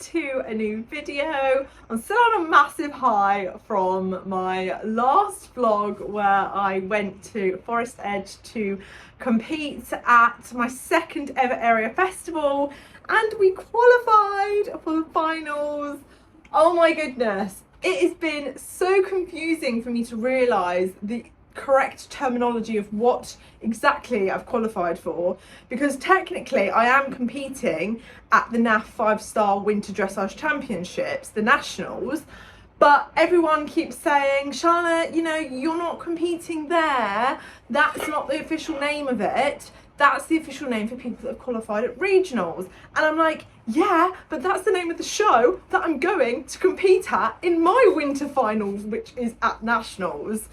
to a new video. I'm still on a massive high from my last vlog where I went to Forest Edge to compete at my second ever area festival, and we qualified for the finals. Oh my goodness, it has been so confusing for me to realise the correct terminology of what exactly I've qualified for, because technically I am competing at the NAF 5-star Winter Dressage Championships, the Nationals, but everyone keeps saying, Charlotte, you know, you're not competing there, that's not the official name of it, that's the official name for people that have qualified at regionals. And I'm like, yeah, but that's the name of the show that I'm going to compete at in my winter finals, which is at Nationals.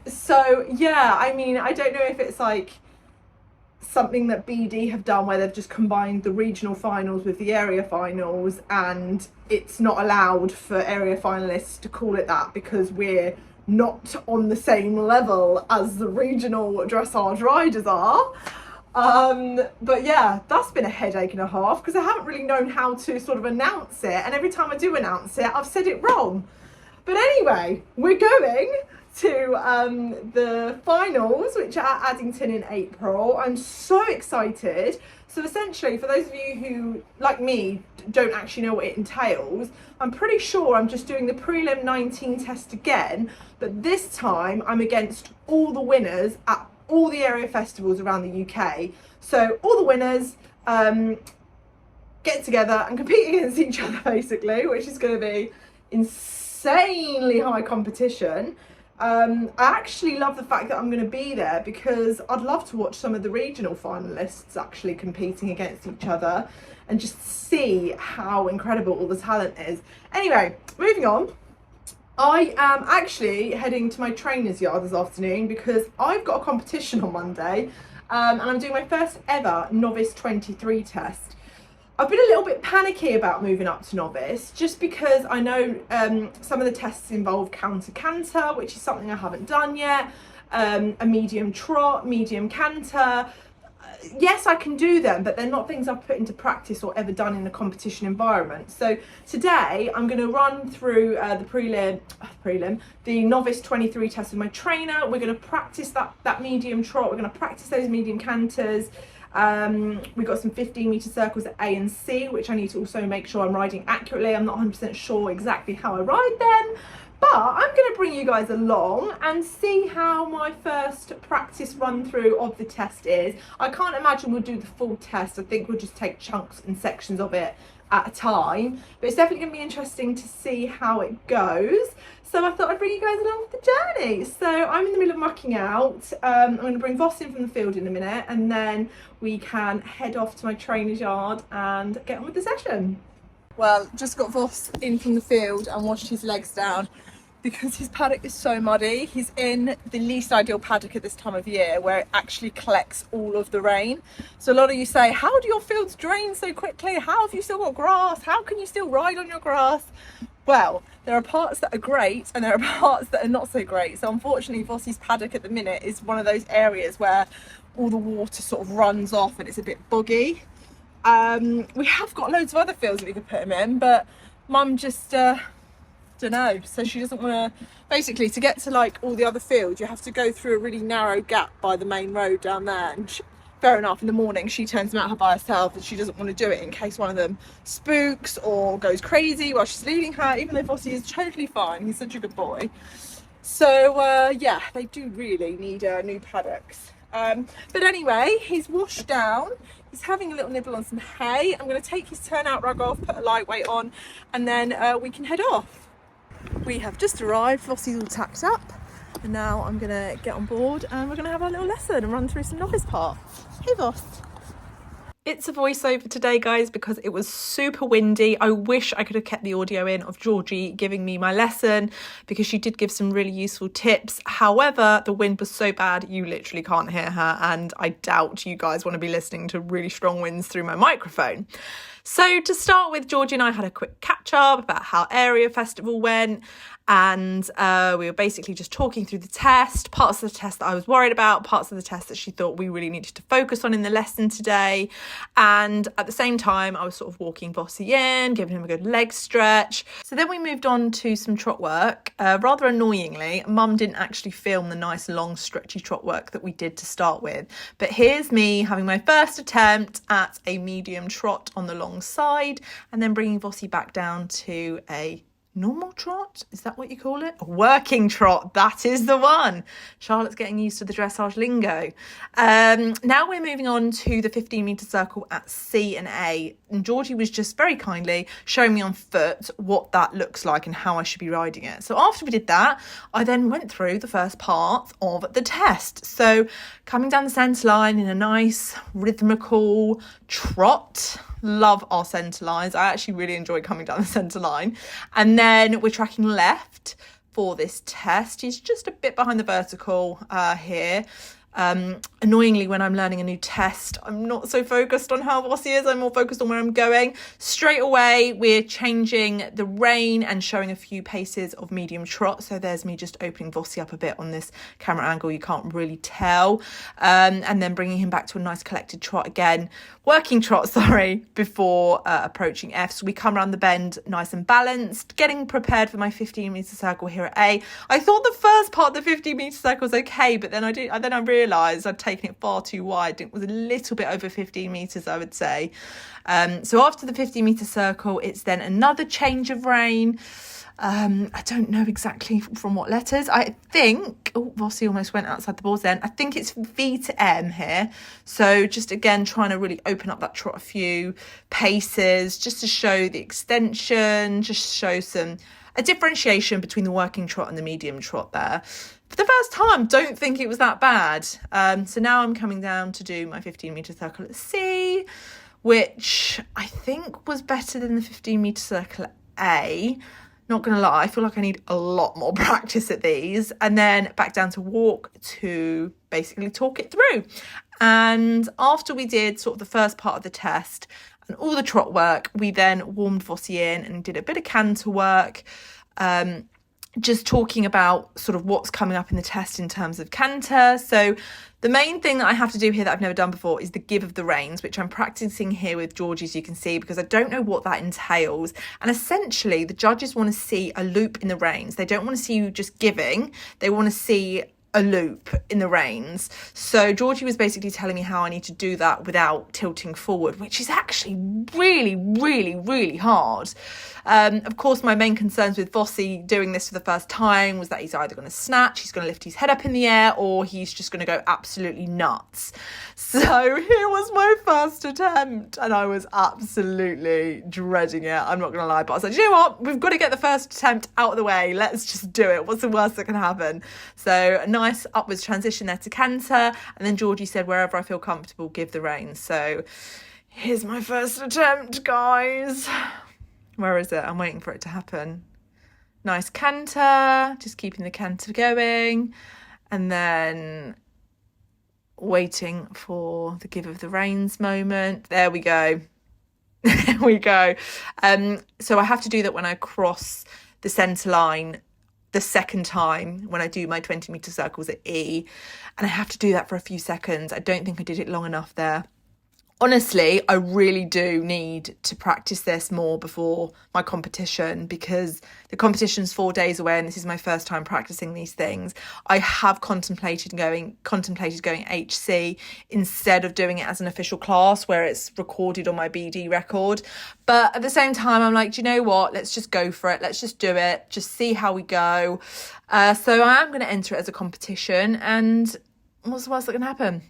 So yeah, I mean, I don't know if it's like something that BD have done where they've just combined the regional finals with the area finals, and it's not allowed for area finalists to call it that because we're not on the same level as the regional dressage riders are. But yeah, that's been a headache and a half because I haven't really known how to sort of announce it, and every time I do announce it, I've said it wrong. But anyway, we're going to the finals, which are at Addington in April. I'm so excited. So essentially, for those of you who, like me, don't actually know what it entails, I'm pretty sure I'm just doing the Prelim 19 test again, but this time I'm against all the winners at all the area festivals around the UK. So all the winners get together and compete against each other, basically, which is going to be insanely high competition. I actually love the fact that I'm going to be there because I'd love to watch some of the regional finalists actually competing against each other and just see how incredible all the talent is. Anyway, moving on. I am actually heading to my trainer's yard this afternoon because I've got a competition on Monday, and I'm doing my first ever Novice 23 test. I've been a little bit panicky about moving up to Novice just because I know some of the tests involve canter, which is something I haven't done yet, a medium trot, medium canter. Yes, I can do them, but they're not things I've put into practice or ever done in a competition environment. So today I'm going to run through the Novice 23 test with my trainer. We're going to practice that medium trot, we're going to practice those medium canters. We've got some 15-metre circles at A and C, which I need to also make sure I'm riding accurately. I'm not 100% sure exactly how I ride them, but I'm going to bring you guys along and see how my first practice run through of the test is. I can't imagine we'll do the full test. I think we'll just take chunks and sections of it at a time, but it's definitely going to be interesting to see how it goes. So I thought I'd bring you guys along with the journey. So I'm in the middle of mucking out. I'm going to bring Voss in from the field in a minute, and then we can head off to my trainer's yard and get on with the session. Well, just got Voss in from the field and washed his legs down because his paddock is so muddy. He's in the least ideal paddock at this time of year where it actually collects all of the rain. So a lot of you say, how do your fields drain so quickly? How have you still got grass? How can you still ride on your grass? Well, there are parts that are great and there are parts that are not so great. So unfortunately, Voss's paddock at the minute is one of those areas where all the water sort of runs off and it's a bit boggy. We have got loads of other fields that we could put him in, but Mum just don't know, so she doesn't want to. Basically, to get to like all the other fields, you have to go through a really narrow gap by the main road down there, and fair enough, in the morning she turns them out by herself and she doesn't want to do it in case one of them spooks or goes crazy while she's leading her, even though Vossy is totally fine, he's such a good boy. So yeah, they do really need new paddocks. But anyway, he's washed down, he's having a little nibble on some hay. I'm going to take his turnout rug off, put a lightweight on, and then we can head off. We have just arrived, Vossy's all tacked up, and now I'm going to get on board and we're going to have our little lesson and run through some novice parts. Hey Voss! It's a voiceover today, guys, because it was super windy. I wish I could have kept the audio in of Georgie giving me my lesson because she did give some really useful tips. However, the wind was so bad you literally can't hear her, and I doubt you guys want to be listening to really strong winds through my microphone. So to start with, Georgie and I had a quick catch up about how Area Festival went, and we were basically just talking through the test, parts of the test that I was worried about, parts of the test that she thought we really needed to focus on in the lesson today. And at the same time, I was sort of walking Vossy in, giving him a good leg stretch. So then we moved on to some trot work. Rather annoyingly, Mum didn't actually film the nice long stretchy trot work that we did to start with. But here's me having my first attempt at a medium trot on the long side, and then bringing Vossy back down to a normal trot, is that what you call it? A working trot, that is the one. Charlotte's getting used to the dressage lingo. Now we're moving on to the 15-metre circle at C and A. And Georgie was just very kindly showing me on foot what that looks like and how I should be riding it. So after we did that, I then went through the first part of the test. So coming down the centre line in a nice rhythmical trot. Love our centre lines. I actually really enjoy coming down the centre line. And then we're tracking left for this test. He's just a bit behind the vertical here. Annoyingly, when I'm learning a new test, I'm not so focused on how Vossy is. I'm more focused on where I'm going. Straight away, we're changing the rein and showing a few paces of medium trot. So there's me just opening Vossy up a bit on this camera angle. You can't really tell. And then bringing him back to a nice collected trot again. Working trot, sorry, before approaching F. So we come around the bend nice and balanced, getting prepared for my 15-metre circle here at A. I thought the first part of the 15-metre circle was okay, but then I realised I'd taken it far too wide. It was a little bit over 15 metres, I would say. So after the 15-metre circle, it's then another change of rein. I don't know exactly from what letters. I think, Vossy almost went outside the balls then. I think it's V to M here. So just again, trying to really open up that trot a few paces, just to show the extension, just show a differentiation between the working trot and the medium trot there. For the first time, don't think it was that bad. So now I'm coming down to do my 15-metre circle at C, which I think was better than the 15-metre circle at A. Not going to lie, I feel like I need a lot more practice at these. And then back down to walk to basically talk it through. And after we did sort of the first part of the test and all the trot work, we then warmed Vossy in and did a bit of canter work. Just talking about sort of what's coming up in the test in terms of canter. So the main thing that I have to do here that I've never done before is the give of the reins, which I'm practicing here with Georgie, as you can see, because I don't know what that entails. And essentially, the judges want to see a loop in the reins. They don't want to see you just giving. They want to see a loop in the reins. So Georgie was basically telling me how I need to do that without tilting forward, which is actually really, really, really hard. Of course, my main concerns with Vossy doing this for the first time was that he's either going to snatch, he's going to lift his head up in the air, or he's just going to go absolutely nuts. So here was my first attempt, and I was absolutely dreading it. I'm not going to lie, but I was like, you know what? We've got to get the first attempt out of the way. Let's just do it. What's the worst that can happen? So a nice upwards transition there to canter, and then Georgie said, wherever I feel comfortable, give the reins. So here's my first attempt, guys. Where is it? I'm waiting for it to happen. Nice canter, just keeping the canter going, and then waiting for the give of the reins moment. There we go. There we go. So I have to do that when I cross the centre line the second time, when I do my 20-metre circles at E, and I have to do that for a few seconds. I don't think I did it long enough there. Honestly, I really do need to practice this more before my competition, because the competition's 4 days away and this is my first time practicing these things. I have contemplated going HC instead of doing it as an official class where it's recorded on my BD record. But at the same time, I'm like, do you know what? Let's just go for it. Let's just do it. Just see how we go. So I am going to enter it as a competition, and what's the worst that can happen?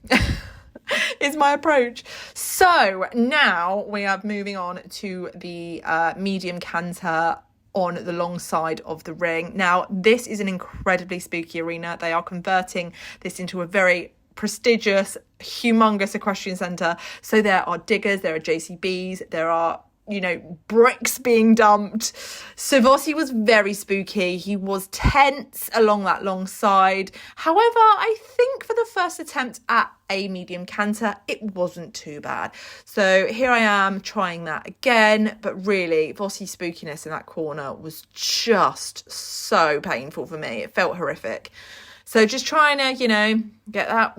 Is my approach. So now we are moving on to the medium canter on the long side of the ring. Now, this is an incredibly spooky arena. They are converting this into a very prestigious, humongous equestrian centre. So there are diggers, there are JCBs, there are you know, bricks being dumped. So Vossi was very spooky. He was tense along that long side. However, I think for the first attempt at a medium canter, it wasn't too bad. So here I am trying that again, but really Vossi's spookiness in that corner was just so painful for me. It felt horrific. So just trying to, you know, get that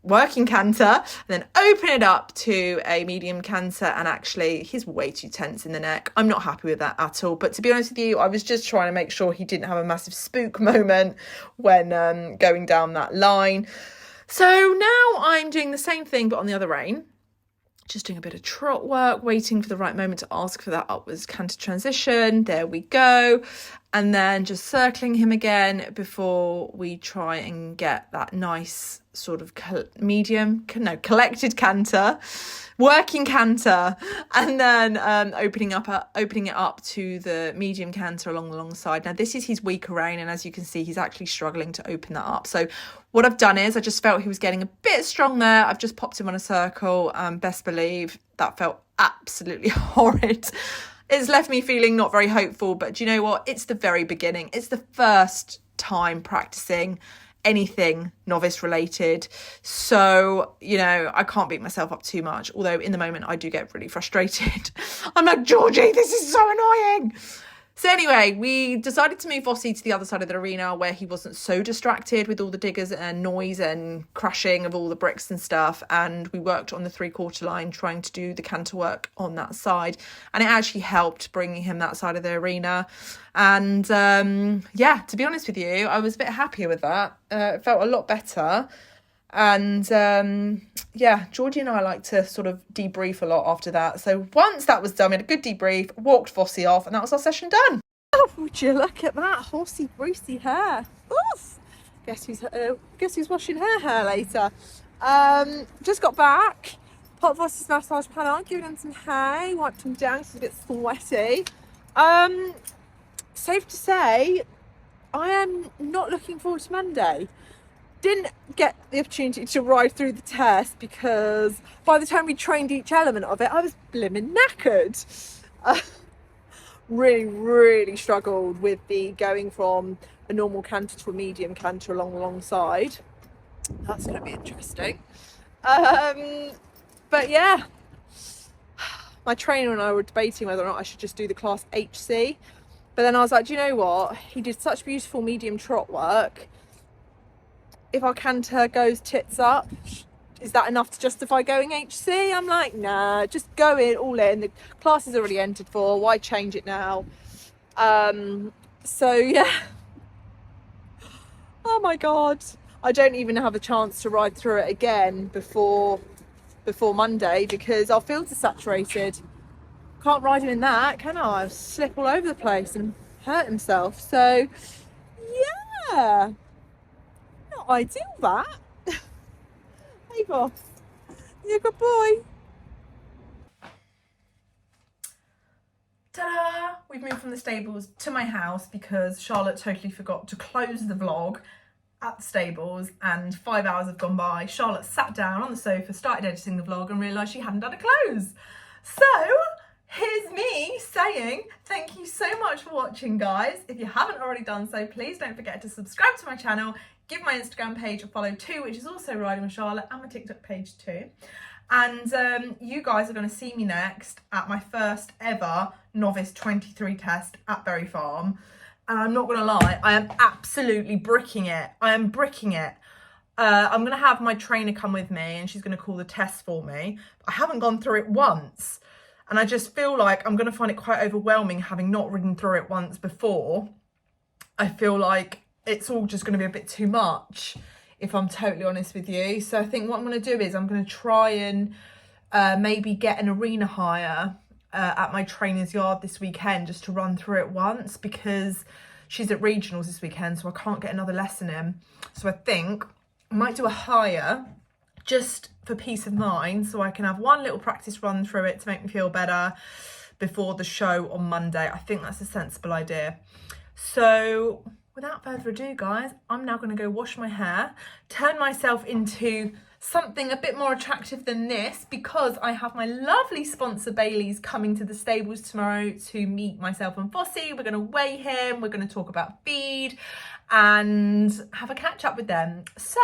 working canter and then open it up to a medium canter. And actually, he's way too tense in the neck. I'm not happy with that at all. But to be honest with you, I was just trying to make sure he didn't have a massive spook moment when going down that line. So now I'm doing the same thing, but on the other rein. Just doing a bit of trot work, waiting for the right moment to ask for that upwards canter transition. There we go. And then just circling him again before we try and get that nice sort of collected canter, working canter, and then opening it up to the medium canter along the long side. Now this is his weaker rein, and as you can see, he's actually struggling to open that up. So what I've done is I just felt he was getting a bit strong there. I've just popped him on a circle. Best believe that felt absolutely horrid. It's left me feeling not very hopeful, but do you know what? It's the very beginning. It's the first time practicing anything novice related. So, you know, I can't beat myself up too much. Although in the moment I do get really frustrated. I'm like, Georgie, this is so annoying. So anyway, we decided to move Vossi to the other side of the arena where he wasn't so distracted with all the diggers and noise and crashing of all the bricks and stuff. And we worked on the 3/4 line trying to do the canter work on that side. And it actually helped bringing him that side of the arena. And yeah, to be honest with you, I was a bit happier with that. It felt a lot better. And yeah, Georgie and I like to sort of debrief a lot after that. So once that was done, we had a good debrief, walked Vossi off, and that was our session done. Oh, would you look at that horsey Brucey hair? Oof. Guess who's washing her hair later? Just got back, popped Vossi's massage pan on, given him some hay, wiped him down because he's a bit sweaty. Safe to say, I am not looking forward to Monday. Didn't get the opportunity to ride through the test because by the time we trained each element of it, I was blimmin' knackered. Really struggled with the going from a normal canter to a medium canter along the long side. That's going to be interesting. But yeah, my trainer and I were debating whether or not I should just do the class HC. But then I was like, do you know what? He did such beautiful medium trot work. If our canter goes tits up, is that enough to justify going HC? I'm like, nah, just go in, all in. The class is already entered for. Why change it now? So yeah. Oh my God. I don't even have a chance to ride through it again before Monday because our fields are saturated. Can't ride him in that, can I? I'll slip all over the place and hurt himself. So yeah. Not ideal, that. Hey Voss, you're a good boy. Ta-da! We've moved from the stables to my house because Charlotte totally forgot to close the vlog at the stables, and 5 hours have gone by. Charlotte sat down on the sofa, started editing the vlog and realised she hadn't done a close. So here's me saying thank you so much for watching, guys. If you haven't already done so, please don't forget to subscribe to my channel, give my Instagram page a follow too, which is also Riding with Charlotte, and my TikTok page too. And you guys are going to see me next at my first ever Novice 23 test at Berry Farm. And I'm not going to lie, I am absolutely bricking it. I am bricking it. I'm going to have my trainer come with me and she's going to call the test for me. I haven't gone through it once. And I just feel like I'm going to find it quite overwhelming having not ridden through it once before. I feel like it's all just going to be a bit too much, if I'm totally honest with you. So I think what I'm going to do is I'm going to try and maybe get an arena hire at my trainer's yard this weekend just to run through it once, because she's at regionals this weekend, so I can't get another lesson in. So I think I might do a hire just for peace of mind, so I can have one little practice run through it to make me feel better before the show on Monday. I think that's a sensible idea. So without further ado, guys, I'm now going to go wash my hair, turn myself into something a bit more attractive than this, because I have my lovely sponsor Bailey's coming to the stables tomorrow to meet myself and Vossy. We're going to weigh him, we're going to talk about feed and have a catch up with them. So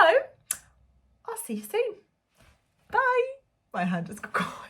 I'll see you soon. Bye. My hand just got caught.